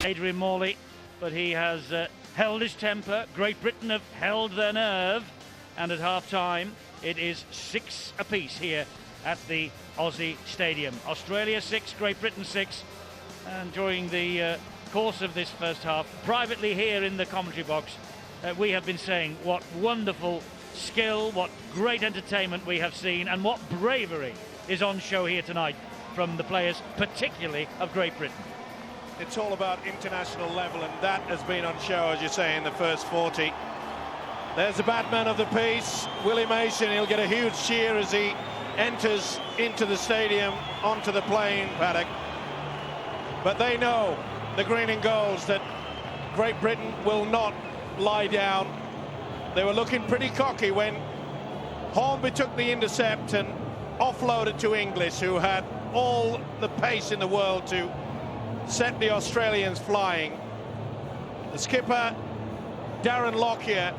Adrian Morley, but he has held his temper. Great Britain have held their nerve, and at half-time it is 6 apiece here at the Aussie Stadium. Australia 6, Great Britain 6, and during the course of this first half, privately here in the commentary box, we have been saying what wonderful skill, what great entertainment we have seen, and what bravery is on show here tonight from the players, particularly of Great Britain. It's all about international level, and that has been on show, as you say, in the first 40. There's the bad man of the piece, Willie Mason. He'll get a huge cheer as he enters into the stadium, onto the playing paddock. But they know, the green and golds, that Great Britain will not lie down. They were looking pretty cocky when Hornby took the intercept and offloaded to Inglis, who had all the pace in the world to set the Australians flying. The skipper, Darren Lockyer,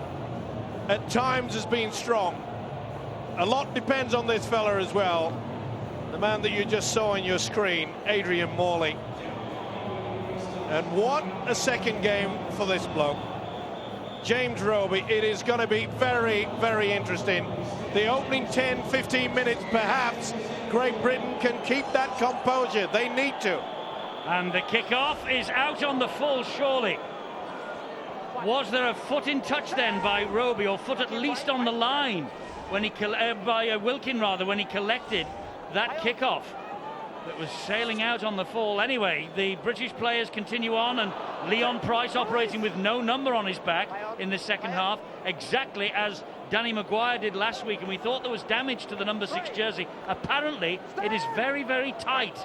at times has been strong. A lot depends on this fella as well. The man that you just saw on your screen, Adrian Morley. And what a second game for this bloke. James Roby. It is going to be very, very interesting. The opening 10, 15 minutes, perhaps, Great Britain can keep that composure. They need to. And the kick-off is out on the full, surely. Was there a foot in touch then by Roby, or foot at least on the line when he by Wilkin rather, when he collected that kick-off that was sailing out on the fall? Anyway, the British players continue on, and Leon Price operating with no number on his back in the second half, exactly as Danny Maguire did last week, and we thought there was damage to the number 6 jersey. Apparently it is very, very tight,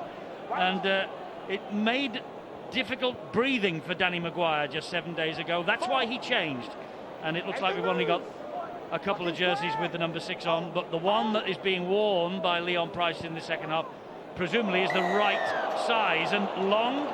and it made difficult breathing for Danny Maguire just 7 days ago. That's why he changed, and it looks like we've only got a couple of jerseys with the number 6 on, but the one that is being worn by Leon Price in the second half presumably is the right size. And Long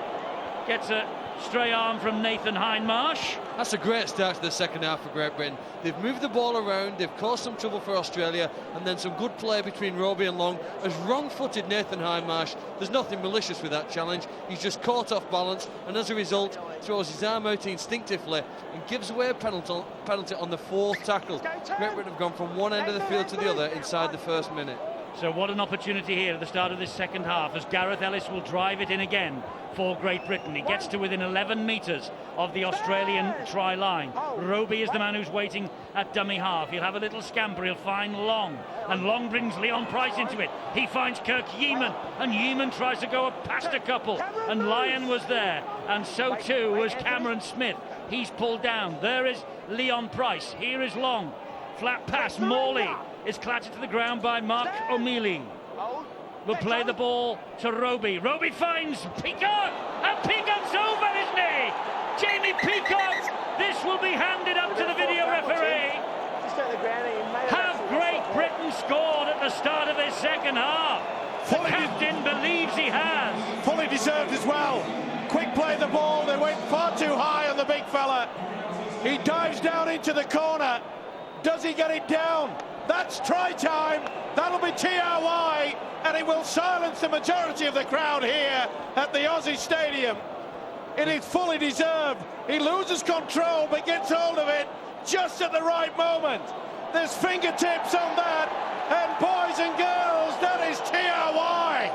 gets a stray arm from Nathan Hindmarsh. That's a great start to the second half for Great Britain. They've moved the ball around, they've caused some trouble for Australia, and then some good play between Roby and Long. As wrong-footed Nathan Hindmarsh, there's nothing malicious with that challenge. He's just caught off balance, and as a result throws his arm out instinctively and gives away a penalty on the 4th tackle. Great Britain have gone from one end of the field to the other inside the first minute. So what an opportunity here at the start of this second half, as Gareth Ellis will drive it in again for Great Britain. He gets to within 11 metres of the Australian try line. Roby is the man who's waiting at dummy half. He'll have a little scamper, he'll find Long, and Long brings Leon Price into it. He finds Kirk Yeaman, and Yeaman tries to go past a couple, and Lyon was there, and so too was Cameron Smith. He's pulled down. There is Leon Price. Here is Long. Flat pass. Morley is clattered to the ground by Mark O'Mealing. Will play the ball to Roby. Roby finds Peacock, and Peacock's over, isn't he? Jamie Peacock. This will be handed up to the video referee. Have Great Britain scored at the start of this second half? The captain believes he has. Fully deserved as well. Quick play the ball. They went far too high on the big fella. He dives down into the corner. Does he get it down? That's try time. That'll be TRY, and it will silence the majority of the crowd here at the Aussie Stadium. It is fully deserved. He loses control but gets hold of it just at the right moment. There's fingertips on that, and boys and girls, that is TRY.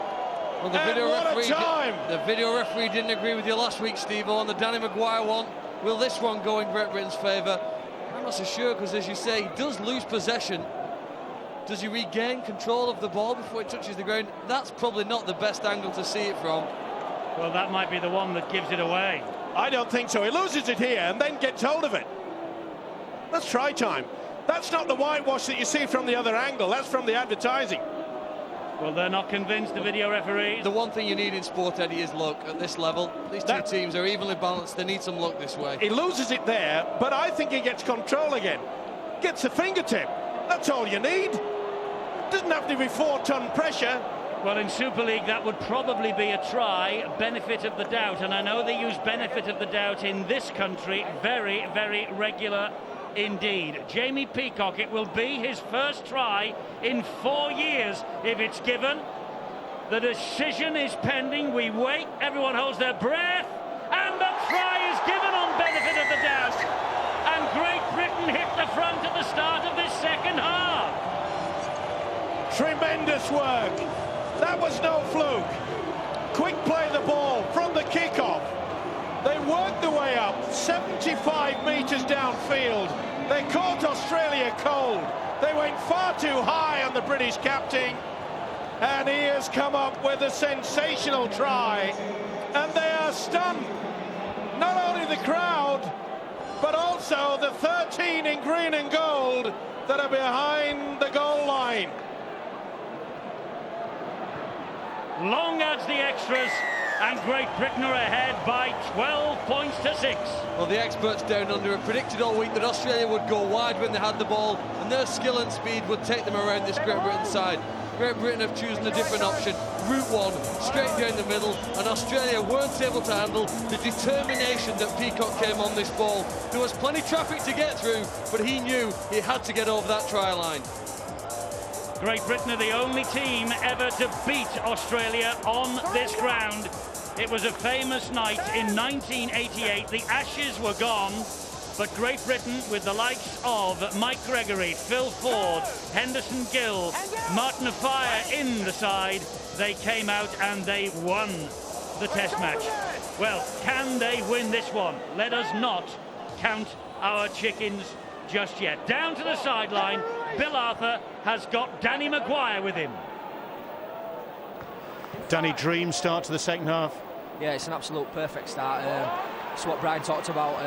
Well, the video referee didn't agree with you last week, Steve, on the Danny Maguire one. Will this one go in Great Britain's favour? I'm not so sure, because as you say, he does lose possession. Does he regain control of the ball before it touches the ground? That's probably not the best angle to see it from. Well, that might be the one that gives it away. I don't think so. He loses it here and then gets hold of it. That's try time. That's not the whitewash that you see from the other angle. That's from the advertising. Well, they're not convinced, the video referees. The one thing you need in sport, Eddie, is luck at this level. These two teams are evenly balanced. They need some luck this way. He loses it there, but I think he gets control again. Gets the fingertip. That's all you need. Doesn't have to be 4-ton pressure. Well, in Super League, that would probably be a try, benefit of the doubt. And I know they use benefit of the doubt in this country very, very regular indeed. Jamie Peacock, it will be his first try in 4 years if it's given. The decision is pending. We wait. Everyone holds their breath. And the Tremendous work. That was no fluke. Quick play the ball from the kickoff. They worked their way up 75 metres downfield. They caught Australia cold. They went far too high on the British captain. And he has come up with a sensational try. And they are stunned. Not only the crowd, but also the 13 in green and gold that are behind the goal line. Long adds the extras, and Great Britain are ahead by 12 points to 6. Well, the experts down under have predicted all week that Australia would go wide when they had the ball, and their skill and speed would take them around this Great Britain side. Great Britain have chosen a different option, route one, straight down the middle, and Australia weren't able to handle the determination that Peacock came on this ball. There was plenty of traffic to get through, but he knew he had to get over that try line. Great Britain are the only team ever to beat Australia on this ground. It was a famous night in 1988. The Ashes were gone, but Great Britain, with the likes of Mike Gregory, Phil Ford, Henderson Gill, Martin Offiah in the side, they came out and they won the Test match. Well, can they win this one? Let us not count our chickens just yet. Down to the sideline, Bill Arthur has got Danny Maguire with him. Danny, dream start to the second half. Yeah, it's an absolute perfect start. It's what Brian talked about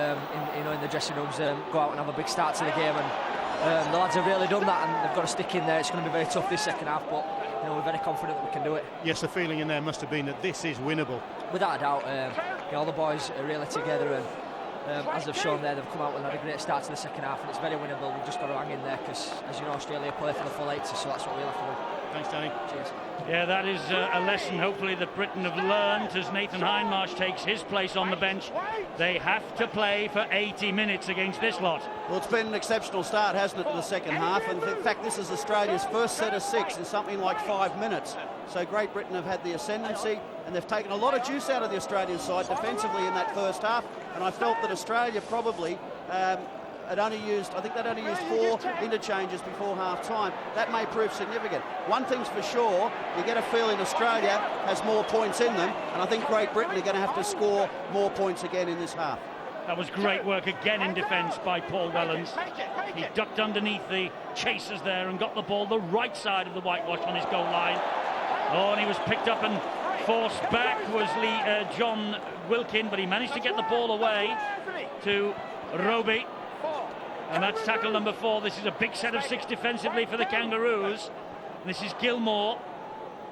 in the dressing rooms. Go out and have a big start to the game, and the lads have really done that, and they've got to stick in there. It's going to be very tough this second half, but we're very confident that we can do it. Yes, the feeling in there must have been that this is winnable. Without a doubt, all the boys are really together, and as they've shown there, they've come out and had a great start to the second half, and it's very winnable. We've just got to hang in there because, as you know, Australia play for the full 80, so that's what we'll have to do. Thanks, Danny. Cheers. Yeah, that is a lesson, hopefully, that Britain have learned as Nathan Hindmarsh takes his place on the bench. They have to play for 80 minutes against this lot. Well, it's been an exceptional start, hasn't it, to the second half? And in fact, this is Australia's first set of 6 in something like 5 minutes. So Great Britain have had the ascendancy, and they've taken a lot of juice out of the Australian side defensively in that first half. And I felt that Australia probably they'd only used 4 interchanges before half-time. That may prove significant. One thing's for sure, you get a feeling Australia has more points in them, and I think Great Britain are going to have to score more points again in this half. That was great work again in defence by Paul Wellens. He ducked underneath the chasers there and got the ball the right side of the whitewash on his goal line. Oh, and he was picked up and forced back was John Wilkin, but he managed to get the ball away to Roby. And that's tackle number 4. This is a big set of 6 defensively for the Kangaroos. This is Gilmore,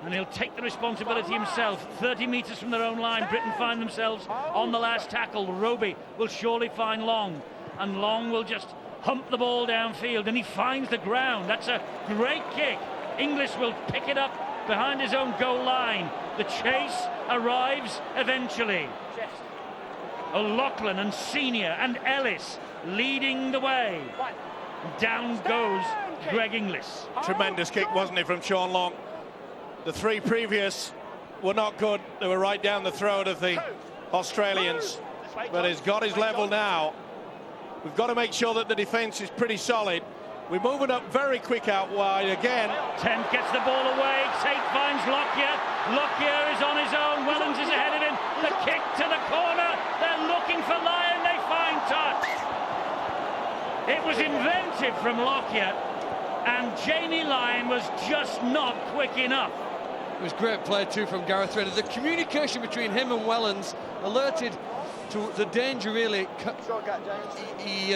and he'll take the responsibility himself. 30 metres from their own line, Britain find themselves on the last tackle. Roby will surely find Long, and Long will just hump the ball downfield, and he finds the ground. That's a great kick. Inglis will pick it up behind his own goal line. The chase arrives eventually. O'Loughlin and Senior and Ellis leading the way. Down goes Greg Inglis. Tremendous kick, wasn't it, from Sean Long? The 3 previous were not good. They were right down the throat of the Australians. But he's got his level now. We've got to make sure that the defence is pretty solid. We're moving up very quick out wide again. Tent gets the ball away. Tate finds Lockyer. Lockyer is on his own. Wellens is ahead of him. The kick to the corner. They're looking for Lyon. They find touch. It was inventive from Lockyer, and Jamie Lyon was just not quick enough. It was great play too from Gareth Redder. The communication between him and Wellens alerted to the danger, really. He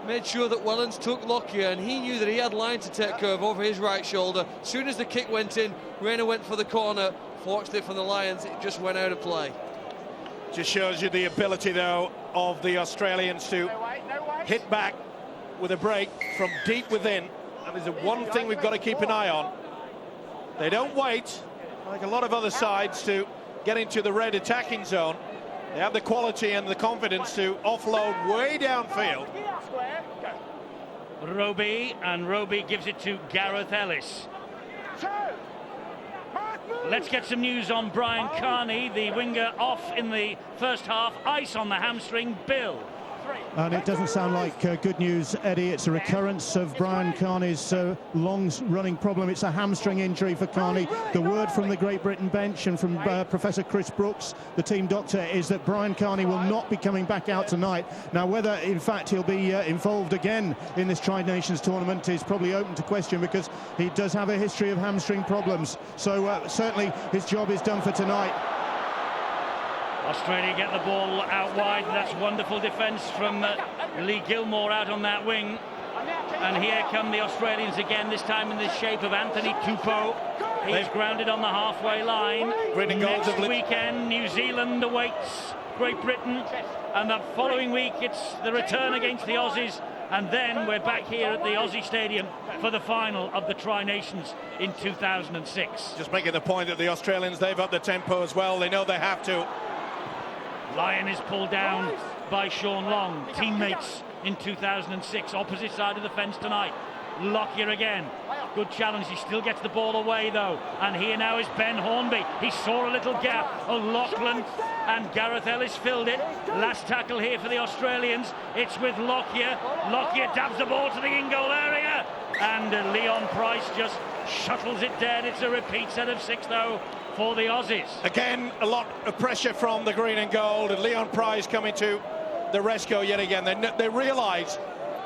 made sure that Wellens took Lockyer, and he knew that he had Lyon to take care of over his right shoulder. As soon as the kick went in, Rayner went for the corner. Fortunately for the Lions, it just went out of play. Just shows you the ability, though, of the Australians to hit back with a break from deep within. That is the one thing we've got to keep an eye on. They don't wait, like a lot of other sides, to get into the red attacking zone. They have the quality and the confidence to offload way downfield. Roby, and Roby gives it to Gareth Ellis. Let's get some news on Brian Carney, the winger, off in the first half. Ice on the hamstring. Bill. And it doesn't sound like good news, Eddie. It's a recurrence of Brian Carney's long-running problem. It's a hamstring injury for Carney. The word from the Great Britain bench and from Professor Chris Brooks, the team doctor, is that Brian Carney will not be coming back out tonight. Now, whether, in fact, he'll be involved again in this Tri-Nations tournament is probably open to question, because he does have a history of hamstring problems. So certainly his job is done for tonight. Australia get the ball out wide. That's wonderful defence from Lee Gilmore out on that wing. And here come the Australians again, this time in the shape of Anthony Tupou. He's grounded on the halfway line. Next weekend, New Zealand awaits Great Britain. And the following week, it's the return against the Aussies. And then we're back here at the Aussie Stadium for the final of the Tri-Nations in 2006. Just making the point that the Australians, they've upped the tempo as well. They know they have to. Lyon is pulled down by Sean Long. Teammates in 2006, opposite side of the fence tonight. Lockyer again. Good challenge. He still gets the ball away though. And here now is Ben Hornby. He saw a little gap. O'Loughlin and Gareth Ellis filled it. Last tackle here for the Australians. It's with Lockyer. Lockyer dabs the ball to the in-goal area. And Leon Price just shuttles it dead. It's a repeat set of 6 though for the Aussies. Again, a lot of pressure from the green and gold, and Leon Price coming to the rescue yet again. They realise,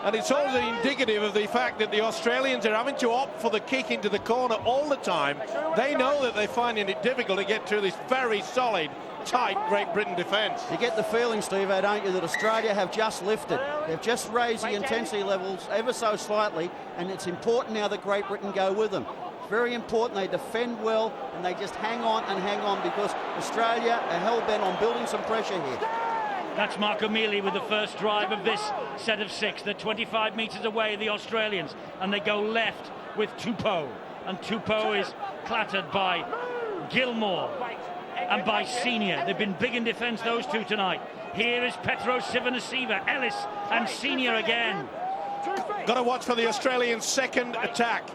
and it's also indicative of the fact that the Australians are having to opt for the kick into the corner all the time. They know that they're finding it difficult to get through this very solid, tight Great Britain defence. You get the feeling, Steve, don't you, that Australia have just lifted. They've just raised the intensity levels ever so slightly, and it's important now that Great Britain go with them. Very important they defend well and they just hang on, because Australia are hell-bent on building some pressure here. That's Mark O'Mealy with the first drive of this set of 6. They're 25 metres away, the Australians, and they go left with Tupou. And Tupou is clattered by Gilmore and by Senior. They've been big in defence, those two tonight. Here is Petro Sivanasiva, Ellis and Senior again. Got to watch for the Australians' second attack.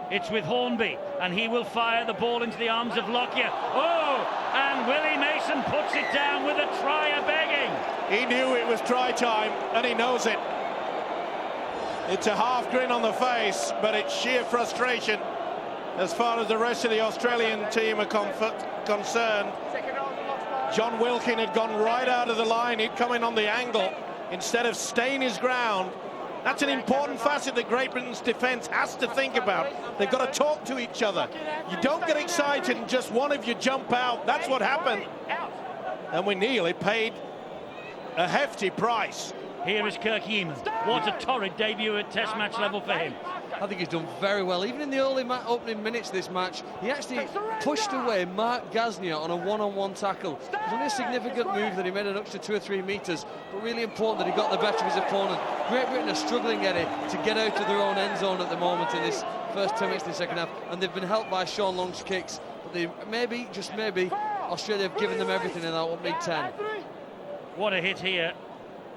It's with Hornby, and he will fire the ball into the arms of Lockyer. Oh, and Willie Mason puts it down with a try begging. He knew it was try time, and he knows it. It's a half grin on the face, but it's sheer frustration as far as the rest of the Australian team are concerned. John Wilkin had gone right out of the line. He'd come in on the angle instead of staying his ground. That's an important facet that Great Britain's defence has to think about. They've got to talk to each other. You don't get excited and just one of you jump out. That's what happened. And we nearly paid a hefty price. Here is Kirk Yeaman. What a torrid debut at Test match level for him. I think he's done very well. Even in the early opening minutes of this match, he actually pushed away Mark Gasnier on a one-on-one tackle. It was only a significant move that he made an extra 2 or 3 metres, but really important that he got the better of his opponent. Great Britain are struggling, Eddie, to get out of their own end zone at the moment in this first 10 minutes in the second half, and they've been helped by Sean Long's kicks. But they maybe, just maybe, Australia have given them everything in that opening 10. What a hit here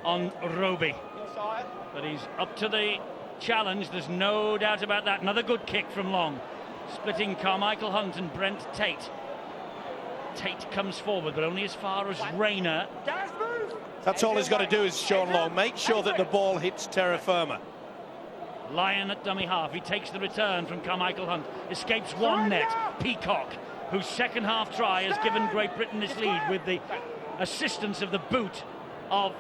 on Roby. But he's up to the challenge, there's no doubt about that. Another good kick from Long, splitting Carmichael Hunt and Brent Tate. Tate comes forward, but only as far as Rayner. That's all he's got to do, is Sean Long make sure that the ball hits terra firma. Lyon at dummy half. He takes the return from Carmichael Hunt, escapes one net. Peacock, whose second half try has given Great Britain this lead with the assistance of the boot of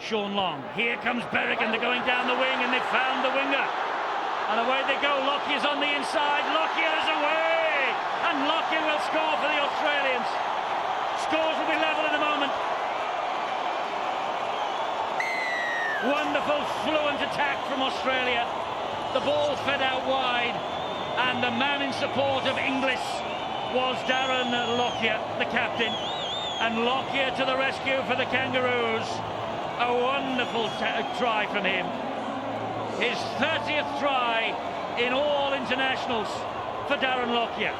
Sean Long. Here comes Berrigan, they're going down the wing, and they've found the winger. And away they go. Lockyer's on the inside. Lockyer's away! And Lockyer will score for the Australians. Scores will be level in a moment. Wonderful, fluent attack from Australia. The ball fed out wide, and the man in support of Inglis was Darren Lockyer, the captain. And Lockyer to the rescue for the Kangaroos. A wonderful try from him. His 30th try in all internationals for Darren Lockyer.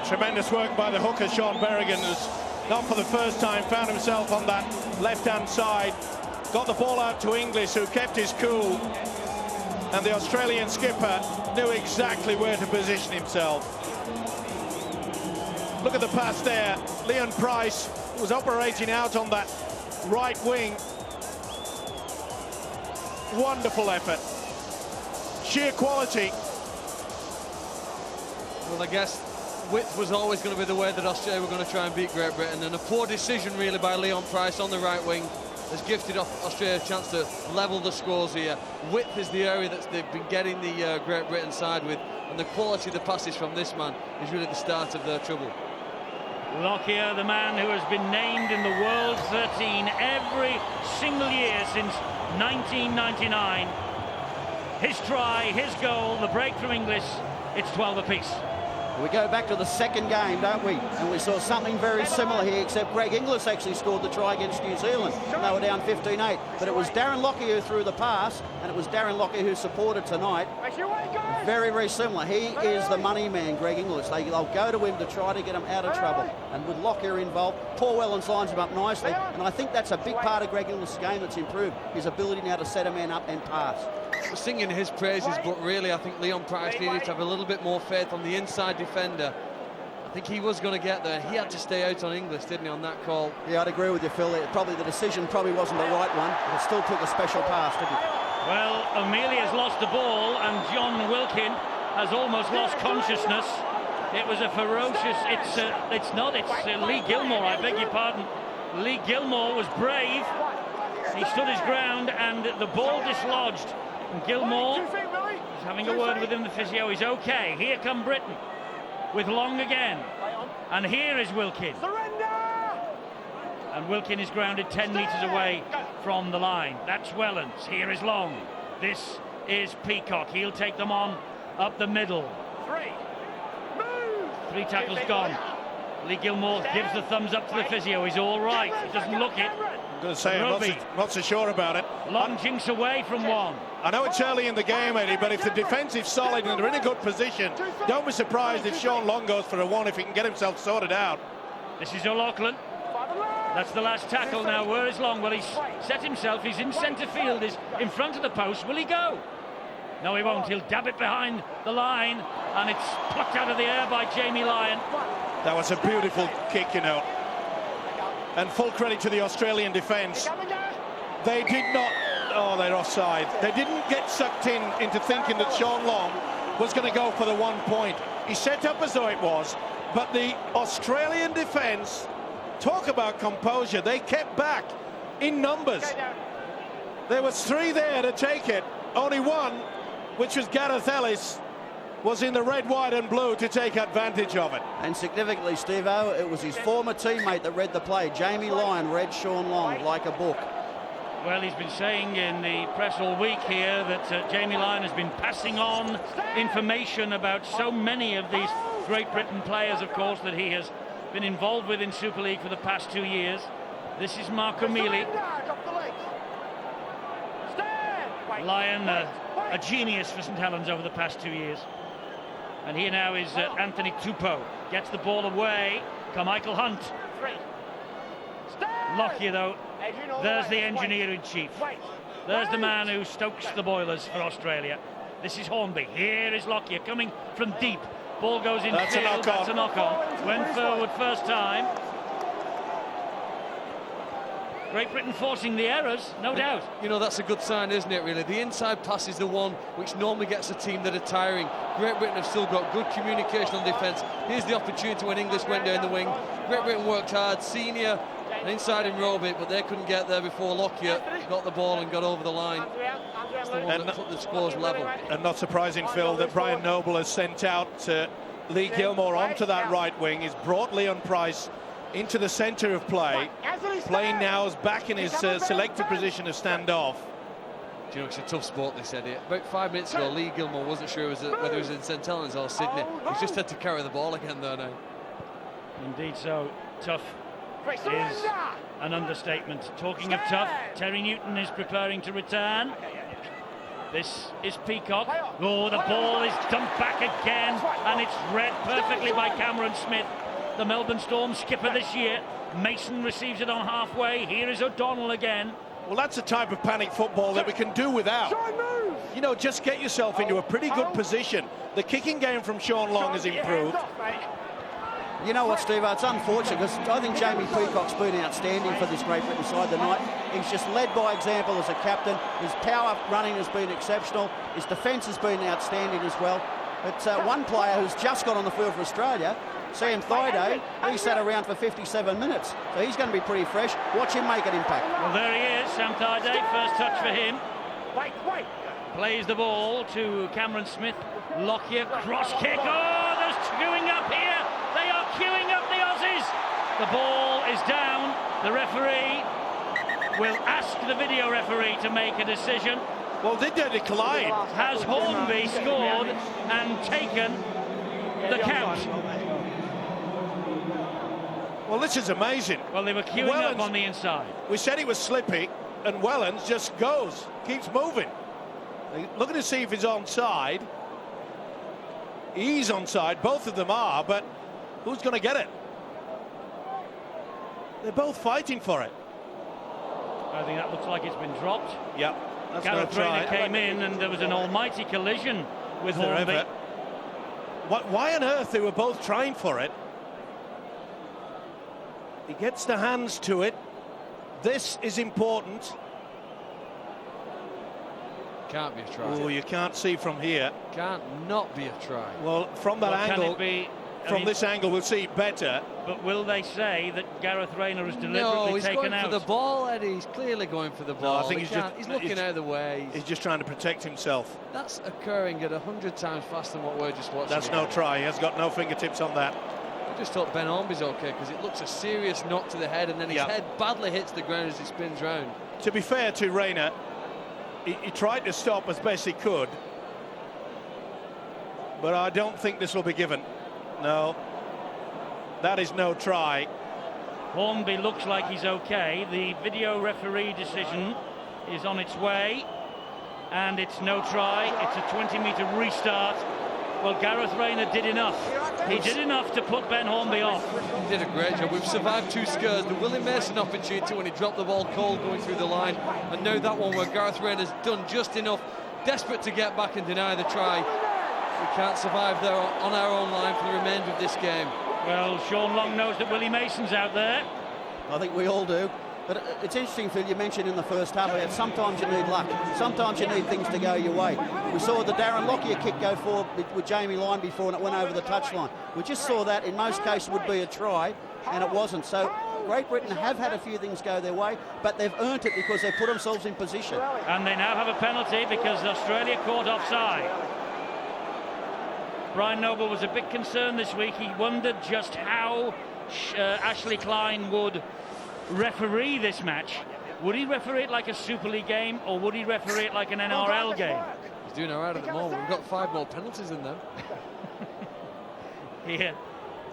Tremendous work by the hooker, Sean Berrigan, has not for the first time found himself on that left-hand side. Got the ball out to Inglis, who kept his cool. And the Australian skipper knew exactly where to position himself. Look at the pass there. Leon Price was operating out on that right wing. Wonderful effort. Sheer quality. Well, I guess width was always going to be the way that Australia were going to try and beat Great Britain, and a poor decision really by Leon Price on the right wing has gifted Australia a chance to level the scores here. Width is the area that they've been getting the Great Britain side with, and the quality of the passes from this man is really the start of their trouble. Lockyer, the man who has been named in the World 13 every single year since 1999. His try, his goal, the break from Inglis, it's 12 apiece. We go back to the second game, don't we? And we saw something very similar here, except Greg Inglis actually scored the try against New Zealand. They were down 15-8. But it was Darren Lockyer who threw the pass, and it was Darren Lockyer who supported tonight. Very, very similar. He is the money man, Greg Inglis. They'll go to him to try to get him out of trouble. And with Lockyer involved, Paul Wellens lines him up nicely. And I think that's a big part of Greg Inglis' game that's improved, his ability now to set a man up and pass. Singing his praises, but really I think Leon Price needed to have a little bit more faith on the inside defender. I think he was going to get there. He had to stay out on Inglis, didn't he, on that call? Yeah, I'd agree with you, Phil. Probably the decision probably wasn't the right one, but it still took a special pass, didn't it? Well, Amelia's lost the ball, and John Wilkin has almost lost consciousness. It was a ferocious... It's Lee Gilmore, I beg your pardon. Lee Gilmore was brave. He stood his ground, and the ball dislodged. And Gilmore is having a word with him, the physio. He's okay. Here come Britain with Long again. And here is Wilkin. And Wilkin is grounded 10 metres away from the line. That's Wellens. Here is Long. This is Peacock. He'll take them on up the middle. 3 tackles gone. Lee Gilmore gives the thumbs up to the physio. He's all right. He doesn't look it. I'm going to say I'm not so sure about it. Long jinks away from one. I know it's early in the game, Eddie, but if the defence is solid and they're in a good position, don't be surprised if Sean Long goes for a one if he can get himself sorted out. This is O'Loughlin. That's the last tackle now. Where is Long? Well, he's set himself. He's in centre field. He's in front of the post. Will he go? No, he won't. He'll dab it behind the line, and it's plucked out of the air by Jamie Lyon. That was a beautiful kick, you know. And full credit to the Australian defence. They did not... Oh, they're offside. They didn't get sucked into thinking that Sean Long was going to go for the 1 point. He set up as though it was, but the Australian defence, talk about composure, they kept back in numbers. There was 3 there to take it. Only one, which was Gareth Ellis, was in the red, white and blue to take advantage of it. And significantly, Steve-O, it was his former teammate that read the play. Jamie Lyon read Sean Long like a book. Well, he's been saying in the press all week here that Jamie Lyon has been passing on information about so many of these Great Britain players, of course, that he has been involved with in Super League for the past 2 years. This is Mark O'Mealy. Lyon, a genius for St Helens over the past 2 years. And here now is Anthony Tupou. Gets the ball away. Carmichael Hunt. Lockyer, though. There's the engineer-in-chief. There's the man who stokes the boilers for Australia. This is Hornby. Here is Lockyer coming from deep. Ball goes in field. That's a knock-on. Went forward first time. Great Britain forcing the errors, no doubt. You know, that's a good sign, isn't it, really? The inside pass is the one which normally gets a team that are tiring. Great Britain have still got good communication on defence. Here's the opportunity when Inglis went down the wing. Great Britain worked hard. Senior inside in Roby, but they couldn't get there before Lockyer got the ball and got over the line. That's the one that put the scores level. And not surprising, Phil, that Brian Noble has sent out Lee Gilmore onto that right wing. He's brought Leon Price into the centre of play. Playing now is back in his selected position of stand-off. Do you know, it's a tough sport, this, Eddie. About 5 minutes ago, Lee Gilmore wasn't sure whether he was in St Helens or Sydney. He's just had to carry the ball again, though, now. Indeed so. Tough is an understatement. Talking of tough, Terry Newton is preparing to return. This is Peacock. Oh, the ball is dumped back again, and it's read perfectly by Cameron Smith, the Melbourne Storm skipper this year. Mason receives it on halfway. Here is O'Donnell again. Well, that's a type of panic football that we can do without. You know, just get yourself into a pretty good position. The kicking game from Sean Long has improved. You know what, Steve? It's unfortunate because I think Jamie Peacock's been outstanding for this Great Britain side tonight. He's just led by example as a captain. His power running has been exceptional. His defence has been outstanding as well. But one player who's just got on the field for Australia, Sam Thaiday, he sat around for 57 minutes. So he's going to be pretty fresh. Watch him make an impact. Well, there he is, Sam Thaiday. First touch for him. Plays the ball to Cameron Smith. Lockyer, cross kick. Oh, there's queuing up here. They are queuing up the Aussies. The ball is down. The referee will ask the video referee to make a decision. Well, did they decline? Has Hornby scored and taken the count? Well, this is amazing. Well, they were queuing up on the inside. We said he was slippy, and Wellens just goes, keeps moving. Looking to see if he's onside. He's onside, both of them are, but who's going to get it? They're both fighting for it. I think that looks like it's been dropped. Yep, that's Gareth no try. Rayner came in and there was an almighty collision with Hornby. Why on earth they were both trying for it? He gets the hands to it. This is important. Can't be a try. Oh, you can't see from here. Can't not be a try. Well, from that angle, this angle, we'll see it better. But will they say that Gareth Rayner has deliberately No, he's taken going out? for the ball, Eddie. He's clearly going for the ball. No, I think he's looking out of the way. He's just trying to protect himself. That's occurring at 100 times faster than what we're just watching. That's no try. He has got no fingertips on that. I just thought Ben Hornby's okay because it looks a serious knock to the head and then his head badly hits the ground as he spins round. To be fair to Rayner, he tried to stop as best he could, but I don't think this will be given. No, that is no try. Hornby looks like he's okay. The video referee decision is on its way, and it's no try. It's a 20-metre restart. Well, Gareth Rayner did enough. He did enough to put Ben Hornby off. He did a great job. We've survived two scares. The Willie Mason opportunity when he dropped the ball cold going through the line, and now that one where Gareth Rayner's done just enough, desperate to get back and deny the try. We can't survive there on our own line for the remainder of this game. Well, Sean Long knows that Willie Mason's out there. I think we all do. But it's interesting, Phil, you mentioned in the first half that sometimes you need luck. Sometimes you need things to go your way. We saw the Darren Lockyer kick go forward with Jamie Lyon before and it went over the touchline. We just saw that in most cases would be a try and it wasn't. So Great Britain have had a few things go their way, but they've earned it because they've put themselves in position. And they now have a penalty because Australia caught offside. Brian Noble was a bit concerned this week. He wondered just how Ashley Klein would referee this match. Would he referee it like a Super League game or would he referee it like an NRL game? He's doing all right at the moment. We've got 5 more penalties in them. Here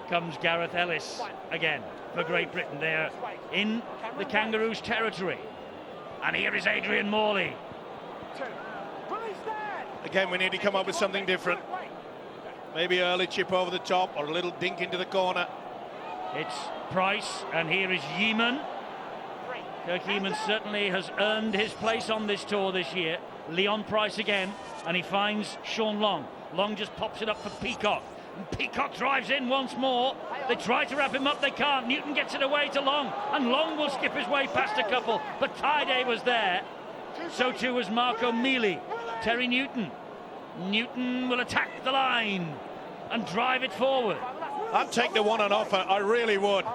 comes Gareth Ellis again for Great Britain. They're in the Kangaroos' territory. And here is Adrian Morley. Again, we need to come up with something different. Maybe early chip over the top or a little dink into the corner. It's Price, and here is Yeaman. Kirk Yeaman certainly has earned his place on this tour this year. Leon Price again, and he finds Sean Long. Long just pops it up for Peacock. And Peacock drives in once more. They try to wrap him up, they can't. Newton gets it away to Long, and Long will skip his way past a couple. But Thaiday was there. So too was Marco Mealy. Terry Newton. Newton will attack the line and drive it forward. I'd take the one on offer, I really would.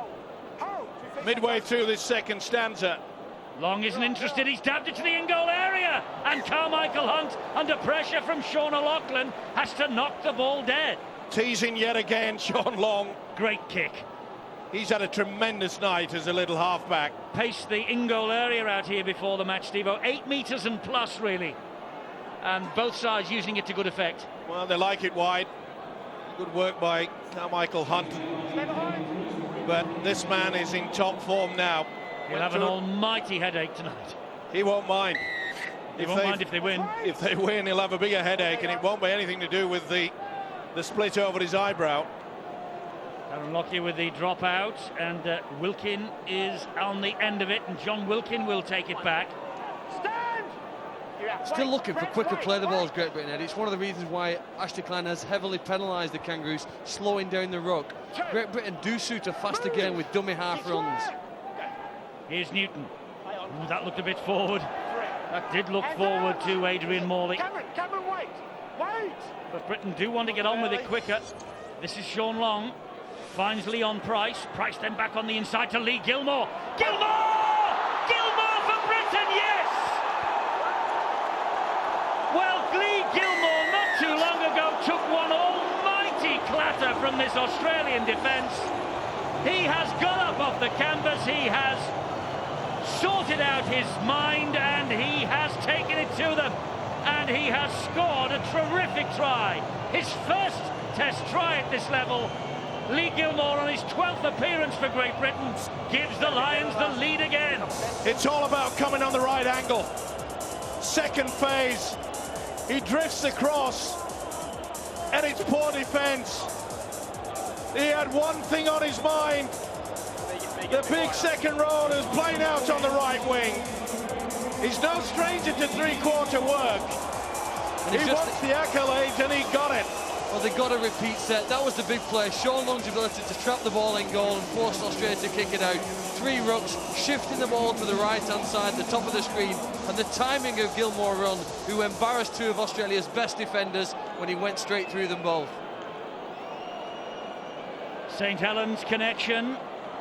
Midway through this second stanza. Long isn't interested, he's dabbed it to the in-goal area, and Carmichael Hunt, under pressure from Sean O'Loughlin, has to knock the ball dead. Teasing yet again, Sean Long. Great kick. He's had a tremendous night as a little halfback. Paced the in-goal area out here before the match, Steve-O. 8 metres and plus, really. And both sides using it to good effect. Well, they like it wide. Good work by Carmichael Hunt. But this man is in top form now. He'll have an almighty headache tonight. He won't mind. He won't mind if they win. If they win, he'll have a bigger headache, and it won't be anything to do with the split over his eyebrow. Aaron Lockyer with the dropout, and Wilkin is on the end of it, and John Wilkin will take it back. Still looking for quicker play the balls, Great Britain, Eddie. It's one of the reasons why Ashley Klein has heavily penalised the Kangaroos, slowing down the ruck. Great Britain do suit a faster game with dummy half runs. Here's Newton. Ooh, that looked a bit forward. That did look forward to Adrian Morley. Cameron, wait! But Britain do want to get on with it quicker. This is Sean Long. Finds Leon Price. Price then back on the inside to Lee Gilmore. Gilmore for Britain, yes! Well, Lee Gilmore not too long ago took one almighty clatter from this Australian defence. He has got up off the canvas, he has sorted out his mind, and he has taken it to them. And he has scored a terrific try. His first Test try at this level. Lee Gilmore on his 12th appearance for Great Britain gives the Lions the lead again. It's all about coming on the right angle. Second phase, he drifts across, and it's poor defence. He had one thing on his mind. The big second row is playing out on the right wing. He's no stranger to three-quarter work. And he wants the accolades, and he got it. Well, they got a repeat set. That was the big play. Sean Long's ability to trap the ball in goal and force Australia to kick it out. 3 rucks, shifting the ball to the right-hand side, the top of the screen, and the timing of Gilmore run, who embarrassed 2 of Australia's best defenders when he went straight through them both. St Helens connection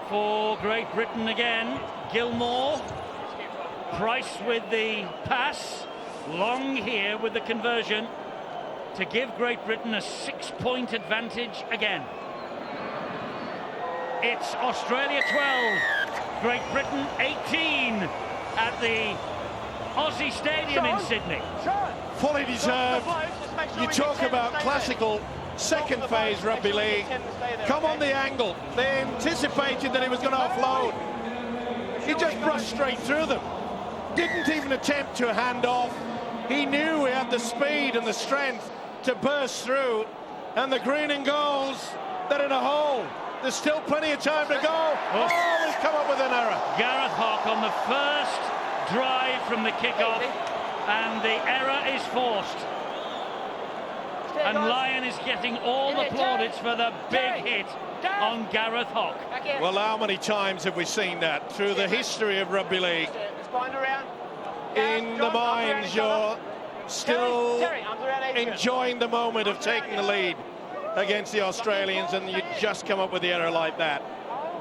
for Great Britain again. Gilmore, Price with the pass, Long here with the conversion to give Great Britain a 6-point advantage again. It's Australia 12, Great Britain 18 at the Aussie Stadium in Sydney. Fully deserved. You talk about classical second phase rugby league. Come on the angle. They anticipated that he was going to offload. He just brushed straight through them. Didn't even attempt to hand off. He knew he had the speed and the strength to burst through, and the green and golds, they're in a hole. There's still plenty of time to go. Oh, he's come up with an error. Gareth Hock on the first drive from the kickoff, and the error is forced. And Lyon is getting all the plaudits for the big hit on Gareth Hock. Well, how many times have we seen that through the history of rugby league? In the minds, you're still enjoying the moment of taking the lead against the Australians, and you just come up with the error like that.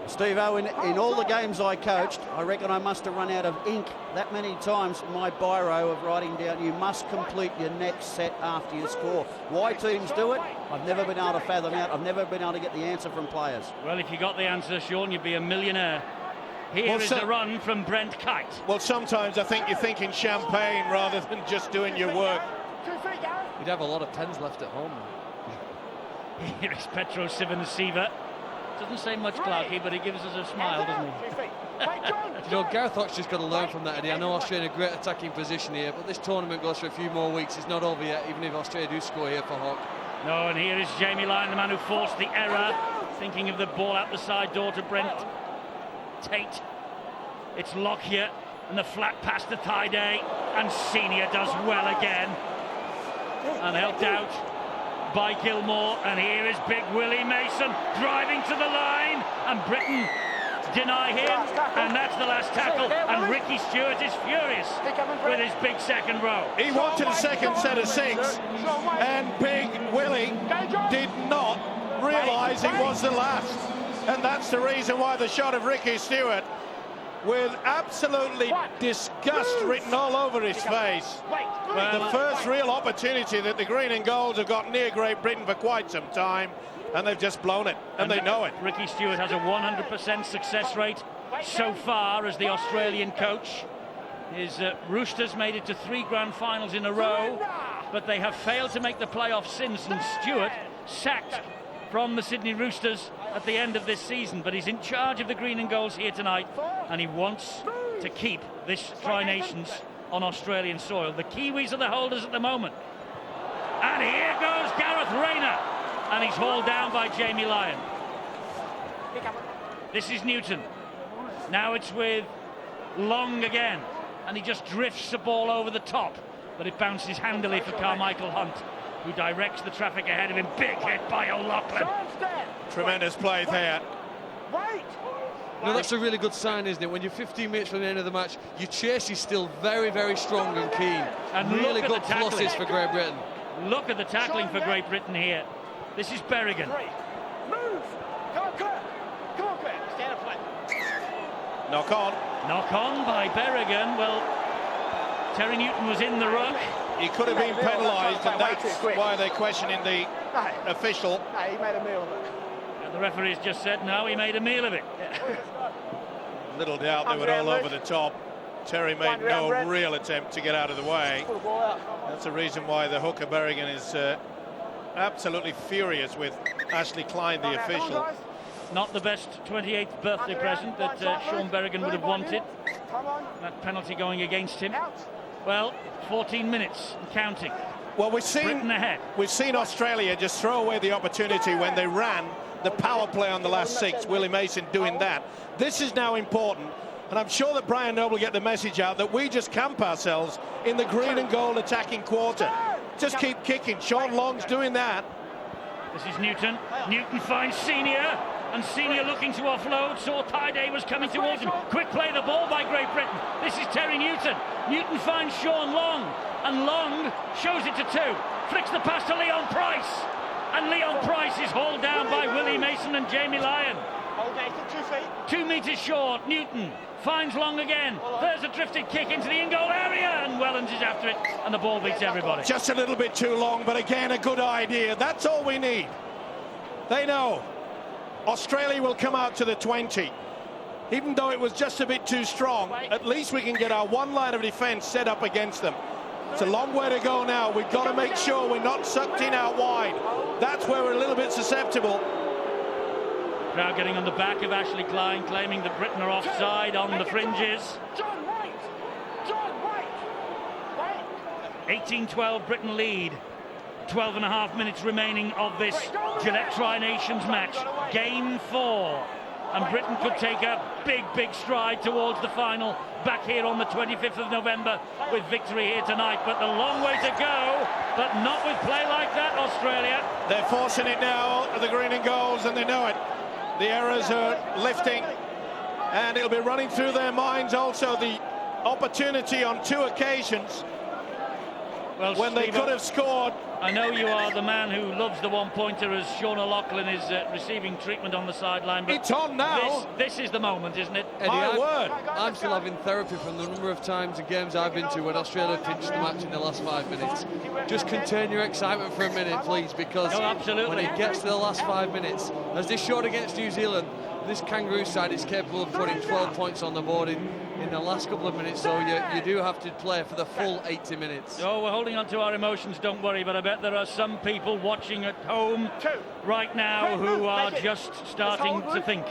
Steve Owen, in all the games I coached, I reckon I must have run out of ink that many times in my biro of writing down, you must complete your next set after you score. Why teams do it, I've never been able to fathom out. I've never been able to get the answer from players. Well, if you got the answer, Sean, you'd be a millionaire. Here is the run from Brent Kite. Well, sometimes I think you're thinking champagne rather than just doing your work. You'd have a lot of pens left at home. Here is Petro Sivanasiva. Doesn't say much, Clarkey, but he gives us a smile, doesn't he? You know, Gareth Hock's just got to learn from that, Eddie. I know Australia in a great attacking position here, but this tournament goes for a few more weeks. It's not over yet, even if Australia do score here for Hock. No, and here is Jamie Lyon, the man who forced the error, thinking of the ball out the side door to Brent Tate. It's Lockyer and the flat pass to Thaiday, and Senior does well again, and helped out by Gilmore. And here is big Willie Mason driving to the line, and Britain deny him, and that's the last tackle, and Ricky Stewart is furious with his big second row. He wanted a second set of 6, and big Willie did not realise it was the last, and that's the reason why the shot of Ricky Stewart, with absolutely disgust written all over his face. The first real opportunity that the green and golds have got near Great Britain for quite some time, and they've just blown it, and they know it. Ricky Stewart has a 100% success rate so far as the Australian coach. His Roosters made it to 3 grand finals in a row, but they have failed to make the playoffs since, and Stewart sacked from the Sydney Roosters at the end of this season, but he's in charge of the green and golds here tonight, and he wants to keep this Tri-Nations on Australian soil. The Kiwis are the holders at the moment, and here goes Gareth Rayner, and he's hauled down by Jamie Lyon. This is Newton. Now it's with Long again, and he just drifts the ball over the top. but it bounces handily for Carmichael Hunt, who directs the traffic ahead of him. Big hit by O'Loughlin. Tremendous play there. No, that's a really good sign, isn't it? When you're 15 minutes from the end of the match, your chase is still very, very strong and keen. And really good pluses for Great Britain. Look at the tackling for Great Britain here. This is Berrigan. Move! Come on, Claire! Come on, Claire! Stand up, flat. Knock on. Knock on by Berrigan. Well, Terry Newton was in the ruck. He could have been penalised, and that's why they're questioning the official. No, he made a meal of it. And the referee's just said, no, he made a meal of it. Little doubt they were all over the top. Terry made no real attempt to get out of the way. That's the reason why the hooker Berrigan is absolutely furious with Ashley Klein, the official. Not the best 28th birthday present that Sean Berrigan would have wanted. That penalty going against him. Well, 14 minutes and counting. Well, Britain ahead. we've seen Australia just throw away the opportunity when they ran the power play on the last 6. Willie Mason doing that. This is now important, and I'm sure that Brian Noble will get the message out that we just camp ourselves in the green and gold attacking quarter. Just keep kicking. Sean Long's doing that. This is Newton. Newton finds Senior, and Senior looking to offload. Saw Tide was coming towards him. Quick play the ball by Great Britain. This is Terry Newton. Newton finds Sean Long, and Long shows it to 2. Flicks the pass to Leon Price, and Leon Price is hauled down by Willie Mason and Jamie Lyon. 2 metres short. Newton finds Long again. There's a drifted kick into the in-goal area, and Wellens is after it, and the ball beats everybody. Just a little bit too long, but again, a good idea. That's all we need. They know Australia will come out to the 20. Even though it was just a bit too strong, at least we can get our one line of defence set up against them. It's a long way to go now. We've got to make sure we're not sucked in out wide. That's where we're a little bit susceptible. Crowd getting on the back of Ashley Klein, claiming that Britain are offside on the fringes. 18-12 Britain lead. 12 and a half minutes remaining of this Gillette Tri-Nations match. Game 4. And Britain could take a big, big stride towards the final back here on the 25th of November with victory here tonight. But the long way to go, but not with play like that, Australia. They're forcing it now, the green and golds, and they know it. The errors are lifting, and it'll be running through their minds also the opportunity on 2 occasions when they could have scored. I know you are the man who loves the one-pointer as Sean O'Loughlin is receiving treatment on the sideline. But it's on now. This is the moment, isn't it? Eddie, My word. I'm still having therapy from the number of times and games I've been to when Australia pinched the match in the last 5 minutes. Just contain your excitement for a minute, please, because when it gets to the last 5 minutes, as they showed against New Zealand, this Kangaroo side is capable of putting 12 points on the board in the last couple of minutes, so you do have to play for the full 80 minutes. Oh, we're holding on to our emotions, don't worry, but I bet there are some people watching at home right now who are just starting to think.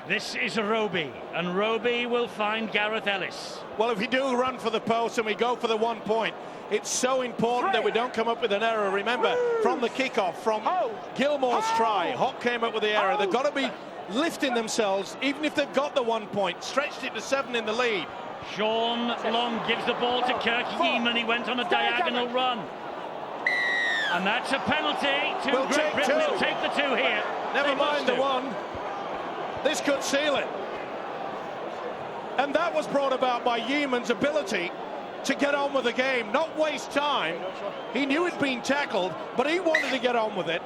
This is Roby, and Roby will find Gareth Ellis. Well, if we do run for the post and we go for the 1 point, it's so important that we don't come up with an error. Remember, from the kickoff, from Gilmore's try, Hock came up with the error. They've got to be lifting themselves, even if they've got the 1 point, stretched it to 7 in the lead. Sean Long gives the ball to Kirk Yeaman. He went on a diagonal run. And that's a penalty to Great Britain. They'll take the 2 here. Never mind the 1. This could seal it. And that was brought about by Yeaman's ability to get on with the game, not waste time. He knew he'd been tackled, but he wanted to get on with it.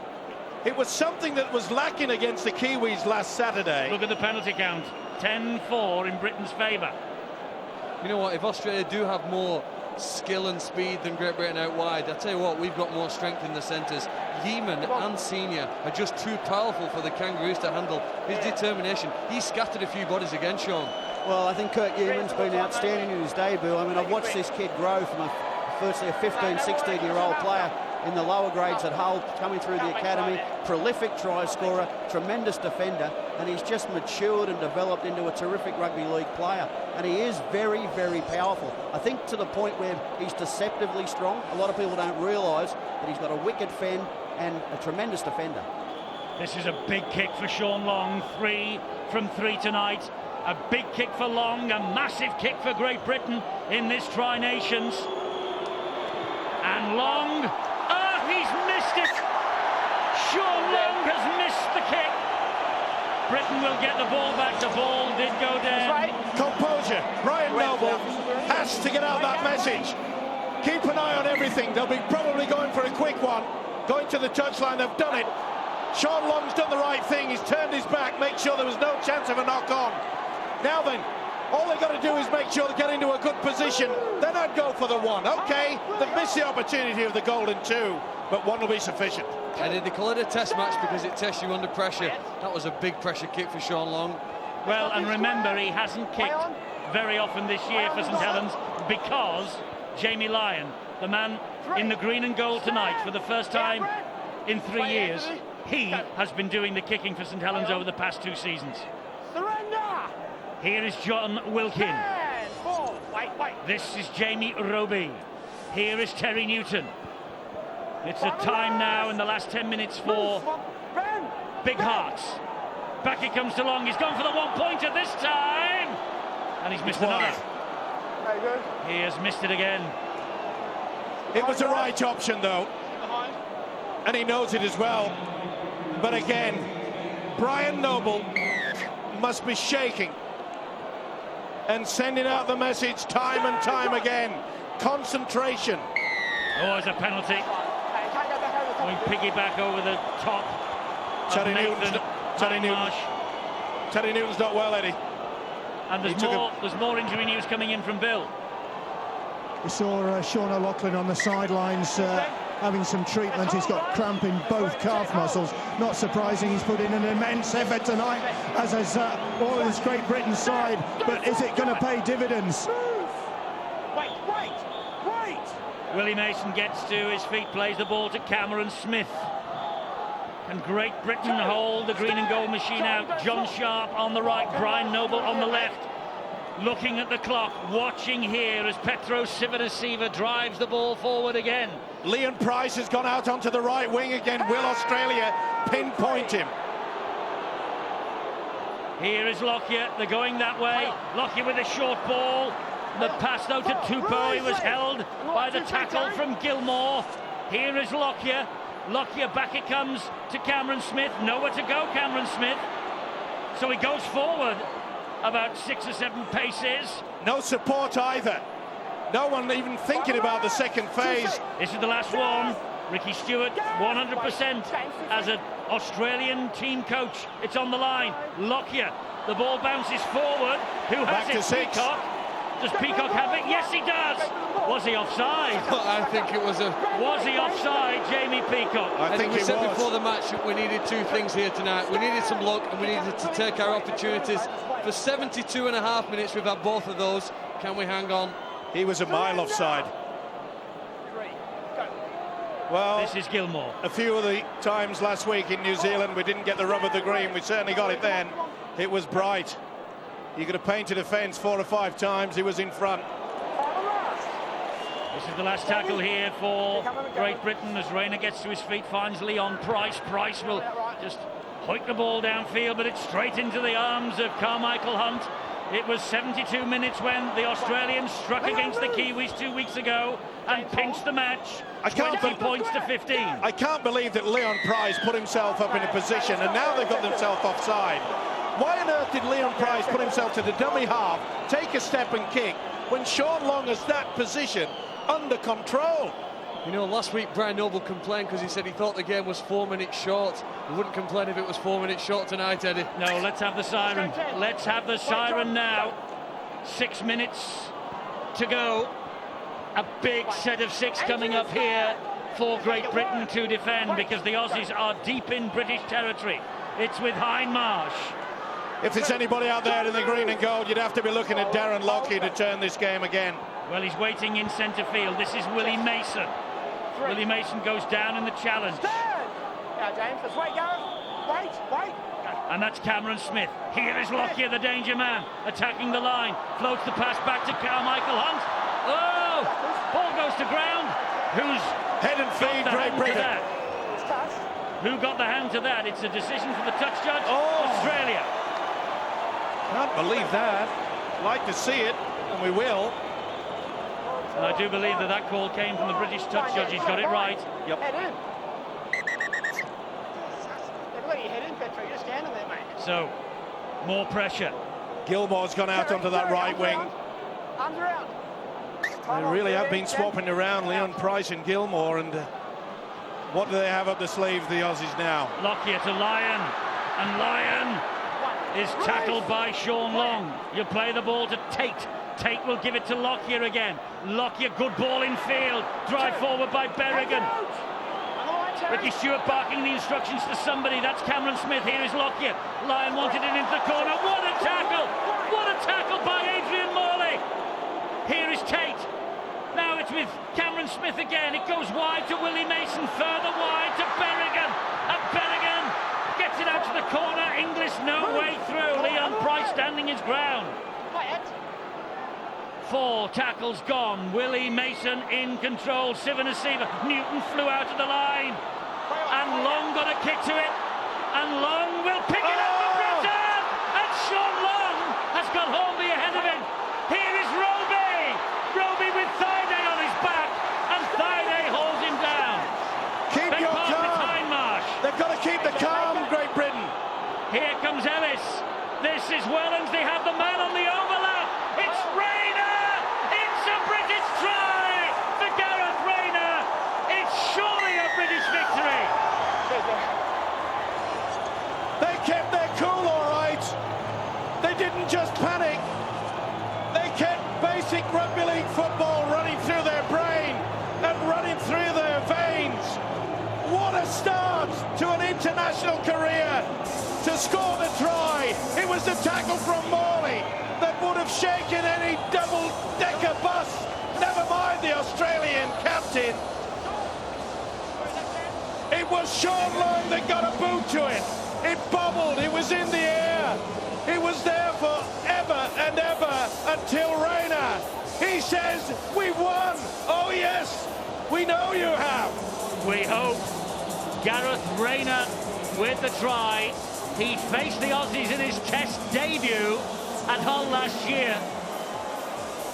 It was something that was lacking against the Kiwis last Saturday. Look at the penalty count, 10-4 in Britain's favour. You know what, if Australia do have more skill and speed than Great Britain out wide, I tell you what, we've got more strength in the centres. Yeaman and Senior are just too powerful for the Kangaroos to handle. His determination, he scattered a few bodies again, Sean. Well, I think Kirk Yeaman's been outstanding in his debut. I mean, I've watched this kid grow from firstly a 15, 16-year-old player in the lower grades at Hull, coming through the academy, prolific try scorer, tremendous defender, and he's just matured and developed into a terrific rugby league player. And he is very, very powerful. I think to the point where he's deceptively strong. A lot of people don't realise that he's got a wicked fend and a tremendous defender. This is a big kick for Sean Long, 3 from 3 tonight. A big kick for Long, a massive kick for Great Britain in this Tri-Nations. Long. Ah, he's missed it. Sean Long has missed the kick. Britain will get the ball back. The ball did go down. Composure. Brian Noble has to get out that message. Keep an eye on everything. They'll be probably going for a quick one. Going to the touchline, they've done it. Sean Long's done the right thing. He's turned his back, make sure there was no chance of a knock-on. Now then, all they've got to do is make sure they get into a good position. Then I'd go for the one. Okay, they've missed the opportunity of the golden two, but one will be sufficient. And they call it a test match because it tests you under pressure. That was a big pressure kick for Sean Long. Well, and remember, he hasn't kicked very often this year for St Helens because Jamie Lyon, the man in the green and gold tonight for the first time in 3 years, he has been doing the kicking for St Helens over the past 2 seasons. Here is John Wilkin. This is Jamie Roby. Here is Terry Newton. It's a time now in the last 10 minutes for Big Hearts. Back it comes to Long. He's gone for the one-pointer this time. And he's missed another. He has missed it again. It was the right option, though. And he knows it as well. But again, Brian Noble must be shaking and sending out the message time and time again. Concentration. Oh, it's a penalty. Going piggyback over the top. Terry Newton's not well, Eddie. And there's more injury news coming in from Bill. We saw Sean O'Loughlin on the sidelines having some treatment. He's got cramp in both calf muscles. Not surprising, he's put in an immense effort tonight, as has all of this Great Britain side. But is it going to pay dividends? Wait. Willie Mason gets to his feet, plays the ball to Cameron Smith. Can Great Britain hold the green and gold machine out? John Sharp on the right, Brian Noble on the left. Looking at the clock, watching here as Petro Sivanasiva drives the ball forward again. Leon Price has gone out onto the right wing again. Will Australia pinpoint him? Here is Lockyer. They're going that way. Lockyer with a short ball. The pass though to Tupou. He was held by the tackle from Gilmore. Here is Lockyer. Lockyer, back it comes to Cameron Smith. Nowhere to go, Cameron Smith. So he goes forward about 6 or 7 paces. No support either. No one even thinking about the second phase. This is the last one. Ricky Stewart, 100% as an Australian team coach. It's on the line. Lockyer, the ball bounces forward. Who has Back it? to 6. Peacock. Does Peacock have it? Yes, he does. Was he offside? I think it was a... Was he offside, Jamie Peacock? I think we he said was. Before the match that we needed 2 things here tonight. We needed some luck and we needed to take our opportunities. For 72.5 minutes, we've had both of those. Can we hang on? He was a mile offside. Well, This is Gilmore. a few of the times last week in New Zealand we didn't get the rub of the green. We certainly got it then. It was bright. You could have painted a fence 4 or 5 times. He was in front. This is the last tackle here for Great Britain as Rayner gets to his feet, finds Leon Price. Price will just hoik the ball downfield, but it's straight into the arms of Carmichael Hunt. It was 72 minutes when the Australians struck against the Kiwis 2 weeks ago and pinched the match. 20 points to 15. I can't believe that Leon Price put himself up in a position and now they've got themselves offside. Why on earth did Leon Price put himself to the dummy half, take a step and kick, when Sean Long has that position under control? You know, last week Brian Noble complained because he said he thought the game was 4 minutes short. He wouldn't complain if it was 4 minutes short tonight, Eddie. No, let's have the siren. Let's have the siren now. 6 minutes to go. A big set of 6 coming up here for Great Britain to defend because the Aussies are deep in British territory. It's with Hindmarsh. If there's anybody out there in the green and gold, you'd have to be looking at Darren Lockyer to turn this game again. Well, he's waiting in centre field. This is Willie Mason. Willie Mason goes down in the challenge. Now, James, let's wait, Gareth. Wait. And that's Cameron Smith. Here is Lockyer, the danger man, attacking the line. Floats the pass back to Carmichael Hunt. Oh! Ball goes to ground. Who's Head and feed, got the Great hand to Britain. that? Who got the hand to that? It's a decision for the touch judge. Australia. Can't believe that. Like to see it, and we will. And I do believe that that call came from the British touch judge. He's got it right. Yep. Head in. They've got your head in, Petro. You're standing there, mate. So, more pressure. Gilmore's gone out onto that right wing. Arms around. They really have been swapping around, Leon Price and Gilmore, and what do they have up the sleeve, the Aussies now? Lockyer to Lyon, and Lyon is tackled by Sean Long. You play the ball to Tate. Tate will give it to Lockyer again. Lockyer, good ball in field. Drive forward by Berrigan. Ricky Stewart barking the instructions to somebody. That's Cameron Smith. Here is Lockyer. Lyon wanted it into the corner. What a tackle! What a tackle by Adrian Morley. Here is Tate. Now it's with Cameron Smith again. It goes wide to Willie Mason. Further wide to Berrigan. And Berrigan gets it out to the corner. Inglis no way through. Leon Price standing his ground. 4 tackles gone. Willie Mason in control. Sivanasiva. Newton flew out of the line. And Long got a kick to it. And Long will pick it up for Britain. And Sean Long has got Holmby ahead of him. Here is Roby. Roby with Thaiday on his back. And Thaiday holds him down. Keep your calm. Hindmarsh. They've got to keep the calm, Great Britain. Here comes Ellis. This is Wellens. They have the man on the overlap. It's Rayner. It's a British try for Gareth Rayner. It's surely a British victory. They kept their cool, all right. They didn't just panic. They kept basic rugby league football running through their brain and running through their veins. What a start to an international career. To score the try, it was the tackle from Morley that would have shaken any double-decker bus. Never mind the Australian captain. It was Sean Long that got a boot to it. It bobbled, it was in the air. It was there for ever and ever until Rayner. He says, we won. Oh yes, we know you have. We hope. Gareth Rayner with the try. He faced the Aussies in his Test debut at Hull last year.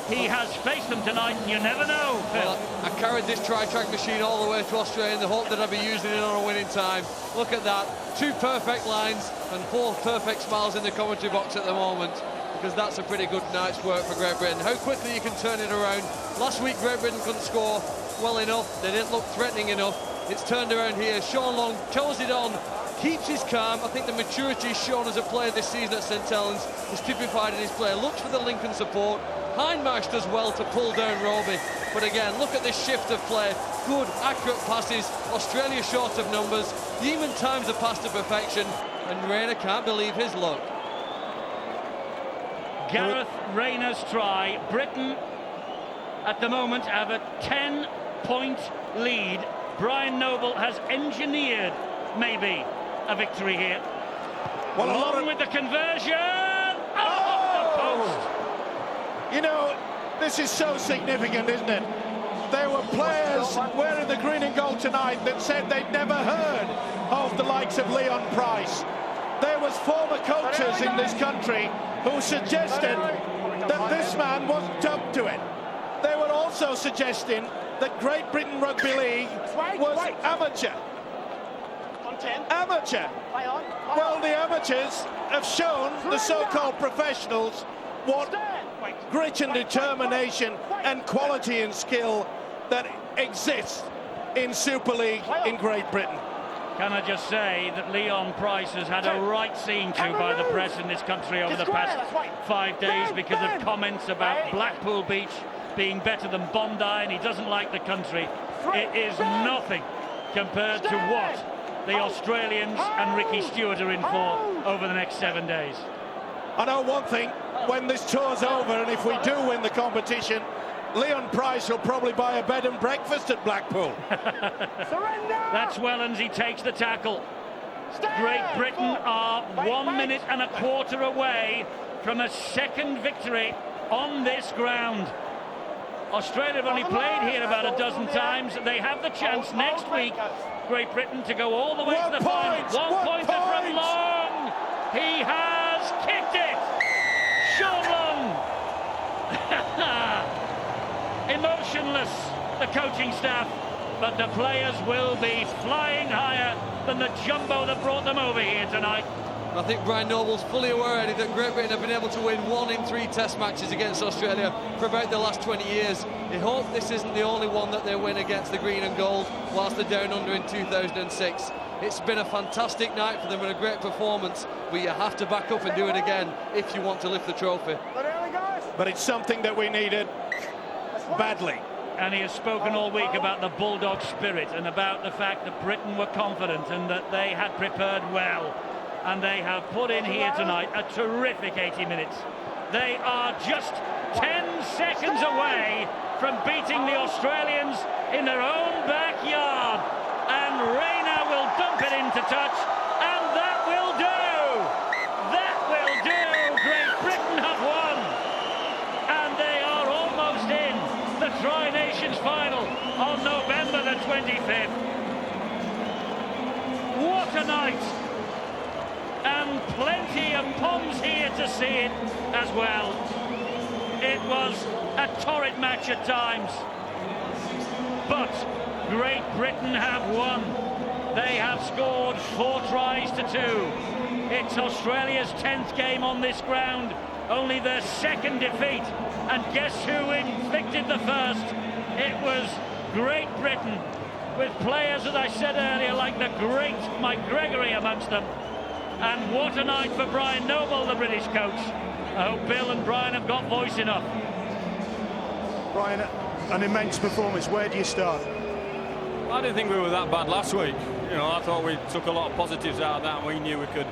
He has faced them tonight, and you never know, Phil. Well, I carried this try-track machine all the way to Australia in the hope that I'd be using it on a winning time. Look at that. 2 perfect lines and 4 perfect smiles in the commentary box at the moment, because that's a pretty good night's work for Great Britain. How quickly you can turn it around. Last week, Great Britain couldn't score well enough. They didn't look threatening enough. It's turned around here. Sean Long toes it on, keeps his calm. I think the maturity he's shown as a player this season at St Helens is typified in his play. Looks for the Lincoln support. Hindmarsh does well to pull down Roby. But again, look at this shift of play. Good, accurate passes. Australia short of numbers. Even times the pass to perfection. And Rayner can't believe his luck. Gareth Rayner's try. Britain, at the moment, have a 10-point lead. Brian Noble has engineered, maybe, a victory here. Well, Along with the conversion. Off the post. You know, this is so significant, isn't it? There were players wearing the green and gold tonight that said they'd never heard of the likes of Leon Price. There was former coaches in this country who suggested that this man wasn't up to it. They were also suggesting that Great Britain Rugby League was amateur. Amateur. Well, the amateurs have shown the so-called professionals what grit and determination and quality and skill that exists in Super League in Great Britain. Can I just say that Leon Price has had a right seen to by the press in this country over the past 5 days because of comments about Blackpool Beach being better than Bondi, and he doesn't like the country. It is nothing compared to what the Australians and Ricky Stewart are in for over the next 7 days. I know one thing, when this tour's over and if we do win the competition, Leon Price will probably buy a bed and breakfast at Blackpool. That's Wellens, he takes the tackle. Great Britain are 1 minute and a quarter away from a second victory on this ground. Australia have only played here about a dozen times. They have the chance next week, Great Britain, to go all the way to the final. 1 pointer from Long. He has kicked it. Sean Long. In emotionless, the coaching staff, but the players will be flying higher than the jumbo that brought them over here tonight. I think Brian Noble's fully aware, Eddie, that Great Britain have been able to win 1 in 3 test matches against Australia for about the last 20 years. He hopes this isn't the only one that they win against the green and gold whilst they're down under in 2006. It's been a fantastic night for them and a great performance, but you have to back up and do it again if you want to lift the trophy. But it's something that we needed badly. And he has spoken all week about the Bulldog spirit and about the fact that Britain were confident and that they had prepared well. And they have put in here tonight a terrific 80 minutes. They are just 10 seconds away from beating the Australians in their own backyard. And Rayner will dump it into touch, and that will do! That will do! Great Britain have won! And they are almost in the Tri-Nations final on November the 25th. What a night! And plenty of Poms here to see it as well. It was a torrid match at times, but Great Britain have won. They have scored 4 tries to 2. It's Australia's 10th game on this ground, only their 2nd defeat, and guess who inflicted the first? It was Great Britain, with players, as I said earlier, like the great Mike Gregory amongst them. And what a night for Brian Noble, the British coach. I hope Bill and Brian have got voice enough. Brian, an immense performance. Where do you start? I didn't think we were that bad last week. You know, I thought we took a lot of positives out of that and we knew we could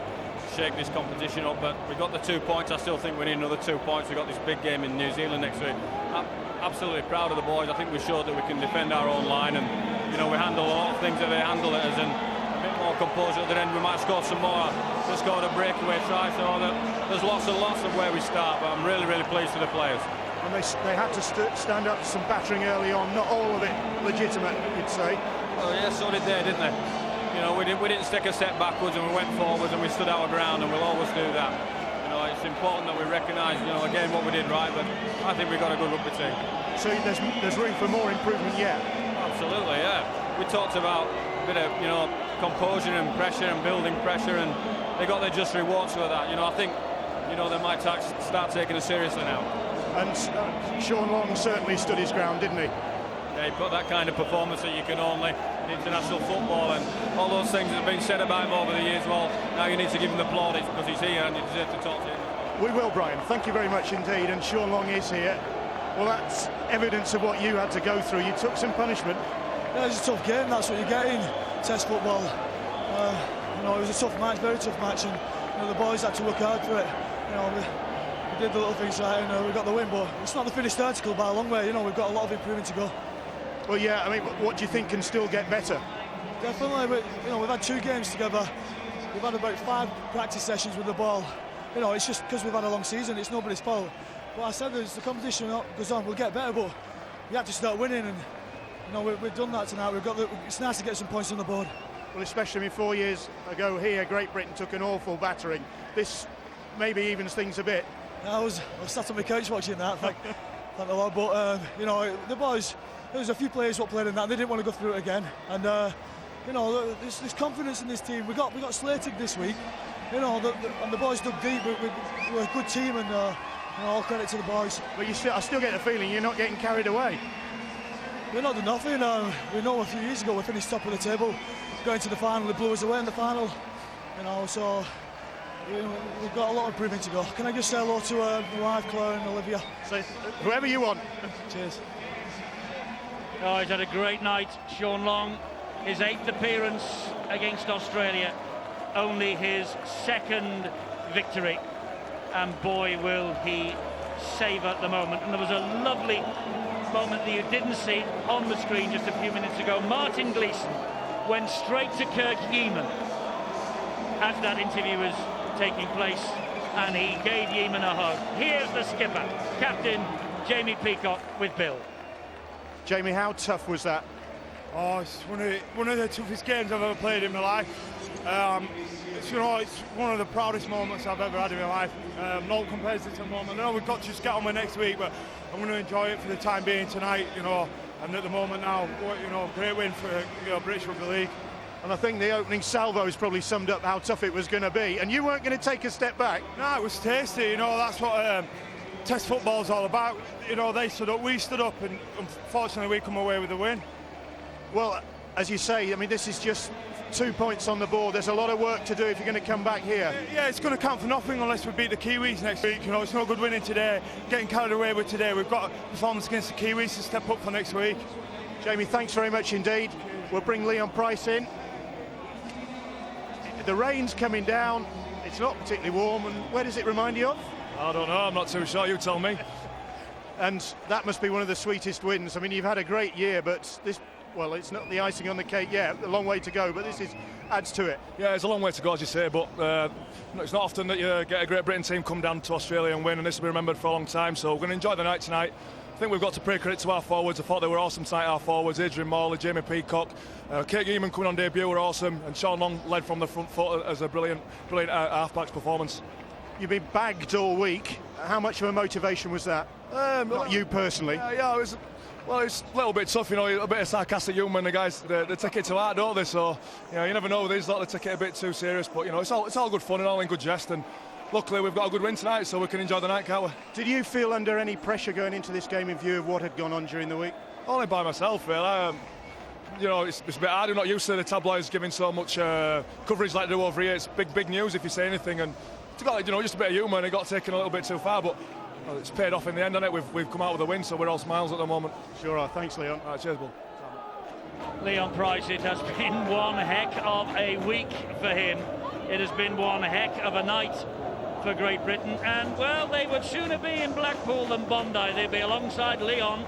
shake this competition up, but we got the 2 points. I still think we need another 2 points. We've got this big game in New Zealand next week. I'm absolutely proud of the boys. I think we showed that we can defend our own line, and you know, we handle a lot of things that they handle it as, and a bit more composure at the end. We might score some more. Just scored a breakaway try, so there's lots and lots of where we start, but I'm really, really pleased with the players. And they had to stand up to some battering early on, not all of it legitimate, you'd say. Oh yeah, so did they, didn't they? You know, we didn't take a step backwards, and we went forwards and we stood our ground, and we'll always do that. You know, it's important that we recognise, you know, again what we did right, but I think we got a good rugby team. So there's room for more improvement yet? Absolutely, yeah. We talked about a bit of, you know, composure and pressure and building pressure, and they got their just rewards for that. You know, I think, you know, they might start taking it seriously now. And Sean Long certainly stood his ground, didn't he? Yeah, he put that kind of performance that you can only in international football, and all those things that have been said about him over the years. Well, now you need to give him the plaudits because he's here and you deserve to talk to him. We will, Brian. Thank you very much indeed. And Sean Long is here. Well, that's evidence of what you had to go through. You took some punishment. Yeah, it's a tough game. That's what you get in Test football. You know, it was a tough match, very tough match, and you know, the boys had to work hard for it. You know, we did the little things right, and we got the win, but it's not the finished article by a long way. You know, we've got a lot of improvement to go. Well, yeah, I mean, what do you think can still get better? Definitely, you know, we've had 2 games together. We've had about 5 practice sessions with the ball. You know, it's just because we've had a long season, it's nobody's fault. But I said, as the competition goes on, we'll get better, but we have to start winning, and you know, we've done that tonight. It's nice to get some points on the board. Well, especially 4 years ago here, Great Britain took an awful battering. This maybe evens things a bit. I was sat on my couch watching that, thank the Lord. But you know, the boys, there was a few players what played in that. They didn't want to go through it again, and you know, there's confidence in this team. We got slated this week, you know, and the boys dug deep. We're a good team, and you know, all credit to the boys. But I still get the feeling you're not getting carried away. We're not done nothing. We know a few years ago we finished top of the table, going to the final. They blew us away in the final, you know. So we've got a lot of improvement to go. Can I just say hello to my wife, Claire, and Olivia? So whoever you want. Cheers. Oh, he's had a great night, Sean Long. His 8th appearance against Australia, only his 2nd victory, and boy will he savour the moment. And there was a lovely moment that you didn't see on the screen just a few minutes ago. Martin Gleeson went straight to Kirk Yeeman as that interview was taking place, and he gave Yeeman a hug. Here's the skipper, Captain Jamie Peacock, with Bill. Jamie, how tough was that? Oh, it's one of the toughest games I've ever played in my life. It's one of the proudest moments I've ever had in my life. No one compares it to a moment. I know we've got to just get on with next week, but I'm going to enjoy it for the time being tonight, and at the moment now, great win for British Rugby League. And I think the opening salvo has probably summed up how tough it was going to be. And you weren't going to take a step back. No, it was tasty. That's what Test football's all about. They stood up, we stood up, and unfortunately we come away with the win. Well, as you say, I mean, this is just 2 points on the board. There's a lot of work to do if you're going to come back here. Yeah, it's going to count for nothing unless we beat the Kiwis next week. It's no good winning today, getting carried away with today. We've got a performance against the Kiwis to step up for next week. Jamie, thanks very much indeed. We'll bring Leon Price in. The rain's coming down. It's not particularly warm. And where does it remind you of? I don't know. I'm not too sure. You tell me. And that must be one of the sweetest wins. I mean, you've had a great year, but this, well, it's not the icing on the cake yet. A long way to go, but this adds to it. Yeah, it's a long way to go, as you say, but it's not often that you get a Great Britain team come down to Australia and win, and this will be remembered for a long time. So we're going to enjoy the night tonight. I think we've got to pay credit to our forwards. I thought they were awesome tonight, our forwards. Adrian Morley, Jamie Peacock, Kate Geeman coming on debut were awesome, and Sean Long led from the front foot as a brilliant half-back's performance. You've been bagged all week. How much of a motivation was that? Not you personally. Yeah, it was. Well, it's a little bit tough, a bit of sarcastic humour, and the guys, they take it to heart, don't they? So, you never know with these lot, they take it a bit too serious, but, it's all good fun and all in good jest, and luckily we've got a good win tonight, so we can enjoy the night, can't we? Did you feel under any pressure going into this game in view of what had gone on during the week? Only by myself, really. It's a bit hard. I'm not used to the tabloids giving so much coverage like they do over here. It's big news if you say anything, and it's got, just a bit of humour, and it got taken a little bit too far, but it's paid off in the end, hasn't it? We've come out with a win, so we're all smiles at the moment. Sure are. Thanks, Leon. All right, cheers, Bull. Leon Price, it has been one heck of a week for him. It has been one heck of a night for Great Britain, and, well, they would sooner be in Blackpool than Bondi. They'd be alongside Leon,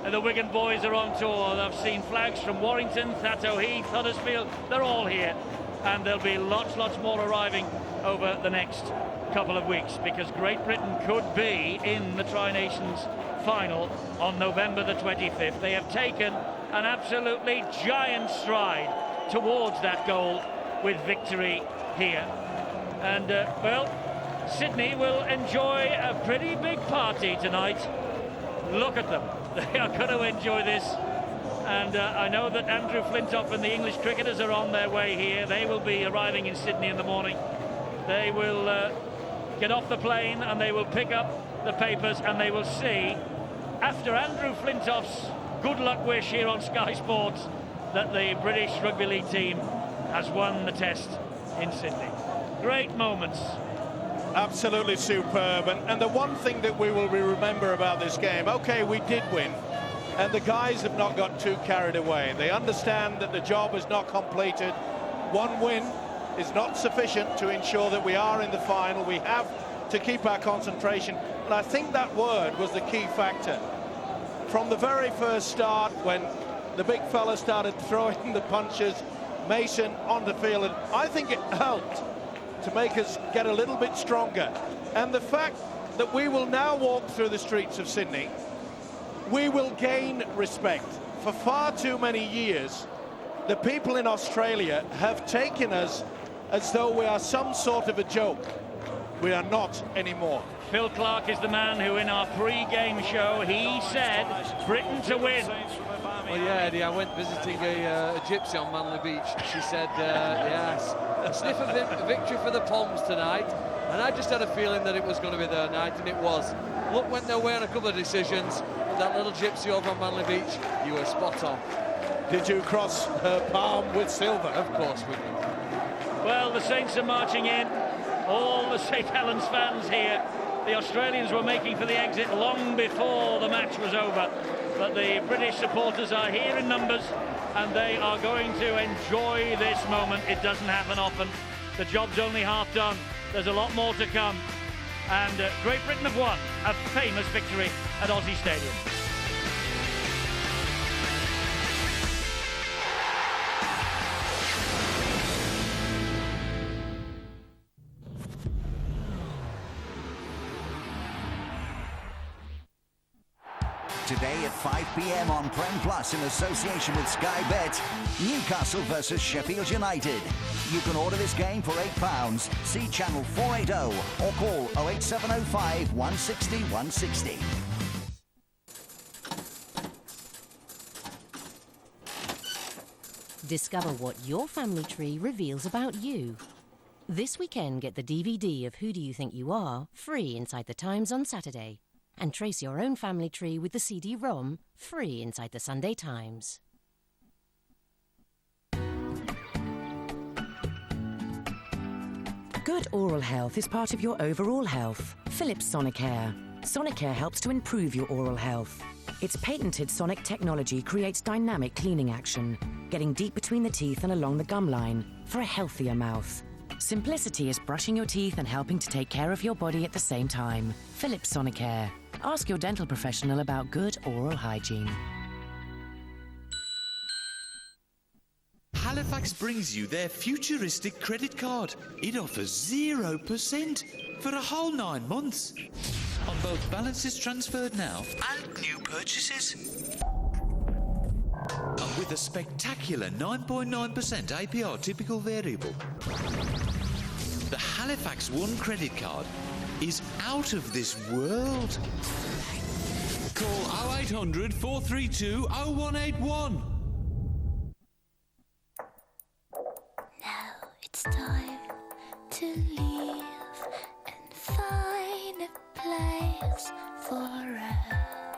and the Wigan boys are on tour. I've seen flags from Warrington, Thatto Heath, Huddersfield. They're all here, and there'll be lots more arriving over the next couple of weeks, because Great Britain could be in the Tri-Nations final on November the 25th. They have taken an absolutely giant stride towards that goal with victory here, and well, Sydney will enjoy a pretty big party tonight. Look at them. They are going to enjoy this, and I know that Andrew Flintoff and the English cricketers are on their way here. They will be arriving in Sydney in the morning. They will get off the plane and they will pick up the papers, and they will see, after Andrew Flintoff's good luck wish here on Sky Sports, that the British Rugby League team has won the test in Sydney. Great moments. Absolutely superb, and the one thing that we will remember about this game, okay, we did win, and the guys have not got too carried away. They understand that the job is not completed. One win is not sufficient to ensure that we are in the final. We have to keep our concentration, and I think that word was the key factor. From the very first start, when the big fella started throwing the punches, Mason on the field, and I think it helped to make us get a little bit stronger. And the fact that we will now walk through the streets of Sydney, we will gain respect. For far too many years, the people in Australia have taken us as though we are some sort of a joke. We are not anymore. Phil Clark is the man who, in our pre-game show, he said Britain to win. Well, yeah, Eddie, I went visiting a gypsy on Manly Beach. She said, yes, a sniff of victory for the Poms tonight. And I just had a feeling that it was going to be their night, and it was. Luck went their way on a couple of decisions. But that little gypsy over on Manly Beach, you were spot on. Did you cross her palm with silver? Of course we did. Well, the Saints are marching in. All the St Helens fans here. The Australians were making for the exit long before the match was over. But the British supporters are here in numbers, and they are going to enjoy this moment. It doesn't happen often. The job's only half done. There's a lot more to come. And Great Britain have won a famous victory at Aussie Stadium. Today at 5 p.m. on Prem Plus in association with Sky Bet. Newcastle versus Sheffield United. You can order this game for £8. See channel 480 or call 08705 160 160. Discover what your family tree reveals about you. This weekend, get the DVD of Who Do You Think You Are free inside the Times on Saturday. And trace your own family tree with the CD-ROM free inside the Sunday Times. Good oral health is part of your overall health. Philips Sonicare. Sonicare helps to improve your oral health. Its patented sonic technology creates dynamic cleaning action, getting deep between the teeth and along the gum line for a healthier mouth. Simplicity is brushing your teeth and helping to take care of your body at the same time. Philips Sonicare. Ask your dental professional about good oral hygiene. Halifax brings you their futuristic credit card. It offers 0% for a whole 9 months on both balances transferred now and new purchases. And with a spectacular 9.9% APR typical variable. The Halifax One credit card is out of this world. Call 0800 432 0181. Now it's time to leave and find a place for us.